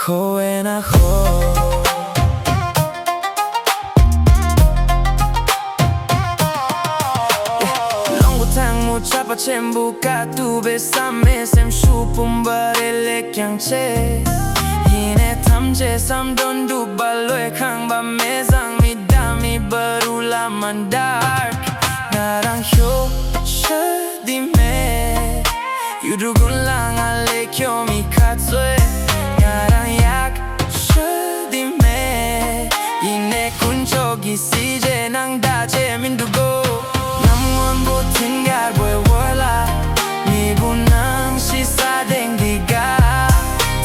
Koe na ho Longo tang mo chapa chembuka tu besame sem shupumba ele kyangche Hine tamche samdon du balwe khang ba mezang mi dami barula mandar Narang hyo shadi me Yudugun lang ale kyo mi katsue Narang yak shadi me Ine kunchogi sije nang dache mindugo Namon bo tingar boy wala Mi bunang shisa deng diga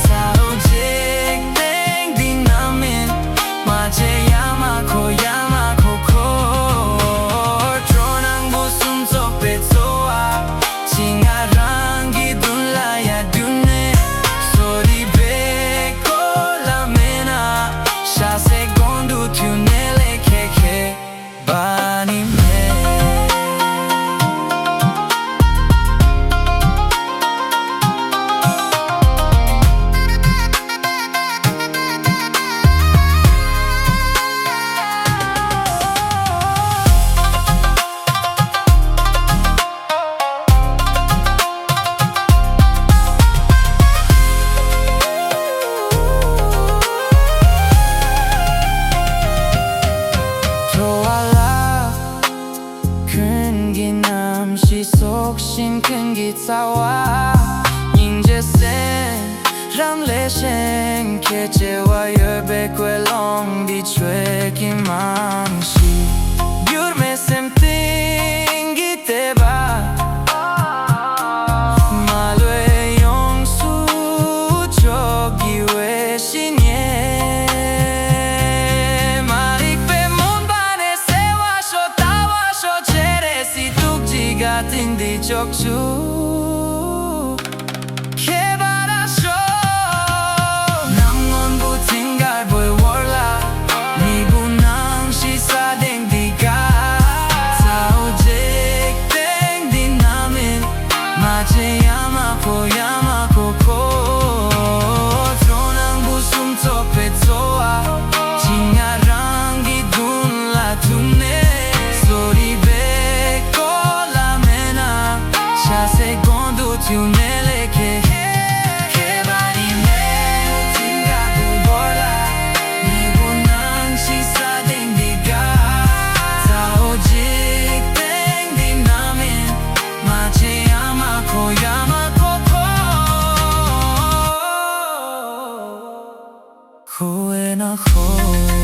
Sao jik deng di namin Maje yama ko ko Tronang busum sope toa Singarang gidun laya dune Sori be ko la mena Sha segundu tunele keke Bani me Shin 큰 기타와 잉제센 람레셴 케제와 열백괴 롱디 죄기 망시 뷰르메 샘띵기 때바 말외 용수 저기 외신예 마릭베 문반에 세와쇼 따와쇼 제레시 뚝지 같은 적주 개발하쇼 남원 부팅갈 보이 월라 미분ang 시사 댕디가 사오직 댕디 나민 마제 야마코 야마코코 트론ang busum tope toa 징아랑 기둔 라투네 소리 베코 Secondo tu nele che bari me tinga tu bola ni bunang shisa ding diga sao jik ding di namin mache yama ko koe na ho